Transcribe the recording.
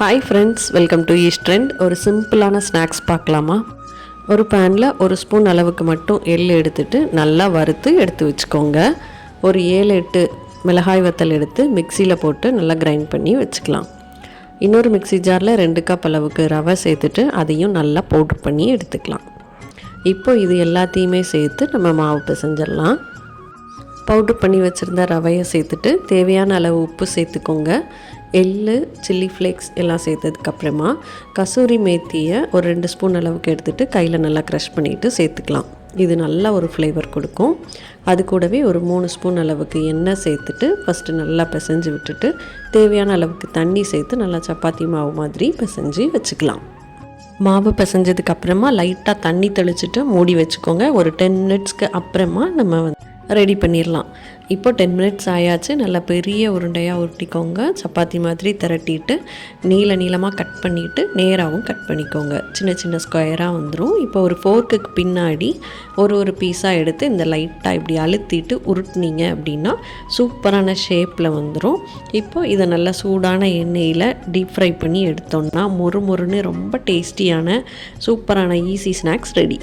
Hi friends, welcome to east trend. ஒரு சிம்பிளான snacks பார்க்கலாமா? ஒரு பேனில் 1 ஸ்பூன் அளவுக்கு மட்டும் எள் எடுத்துட்டு நல்லா வறுத்து எடுத்து வச்சுக்கோங்க. ஒரு 7-8 மிளகாய் வத்தல் எடுத்து மிக்சியில் போட்டு நல்லா கிரைண்ட் பண்ணி வச்சுக்கலாம். இன்னொரு மிக்சி ஜாரில் 2 கப் அளவுக்கு ரவை சேர்த்துட்டு அதையும் நல்லா பவுடர் பண்ணி எடுத்துக்கலாம். இப்போ இது எல்லாத்தையுமே சேர்த்து நம்ம மாவு பிசைஞ்சிடலாம். பவுட்ரு பண்ணி வச்சுருந்த ரவையை சேர்த்துட்டு தேவையான அளவு உப்பு சேர்த்துக்கோங்க. எள், சில்லி ஃப்ளேக்ஸ் எல்லாம் சேர்த்ததுக்கப்புறமா கசூரி மேத்தியை ஒரு 2 ஸ்பூன் அளவுக்கு எடுத்துகிட்டு கையில் நல்லா க்ரஷ் பண்ணிவிட்டு சேர்த்துக்கலாம். இது நல்லா ஒரு ஃப்ளேவர் கொடுக்கும். அது கூடவே ஒரு 3 ஸ்பூன் அளவுக்கு எண்ணெய் சேர்த்துட்டு ஃபஸ்ட்டு நல்லா பிசைஞ்சு விட்டுட்டு தேவையான அளவுக்கு தண்ணி சேர்த்து நல்லா சப்பாத்தி மாவு மாதிரி பிசைஞ்சு வச்சுக்கலாம். மாவு பிசைஞ்சதுக்கப்புறமா லைட்டாக தண்ணி தெளிச்சுட்டு மூடி வச்சுக்கோங்க. ஒரு 10 மினிட்ஸ்க்கு அப்புறமா நம்ம ரெடி பண்ணிடலாம். இப்போ 10 மினிட்ஸ் ஆயாச்சு. நல்லா பெரிய உருண்டையாக உருட்டிக்கோங்க. சப்பாத்தி மாதிரி திரட்டிட்டு நீளமாக கட் பண்ணிவிட்டு நேராகவும் கட் பண்ணிக்கோங்க. சின்ன சின்ன ஸ்கொயராக வந்துடும். இப்போ ஒரு ஃபோர்க்குக்கு பின்னாடி ஒரு பீஸாக எடுத்து இந்த லைட்டாக இப்படி அழுத்திட்டு உருட்டினீங்க அப்படின்னா சூப்பரான ஷேப்பில் வந்துடும். இப்போ இதை நல்லா சூடான எண்ணெயில் டீப் ஃப்ரை பண்ணி எடுத்தோம்னா மொறுன்னு ரொம்ப டேஸ்டியான சூப்பரான ஈஸி ஸ்நாக்ஸ் ரெடி.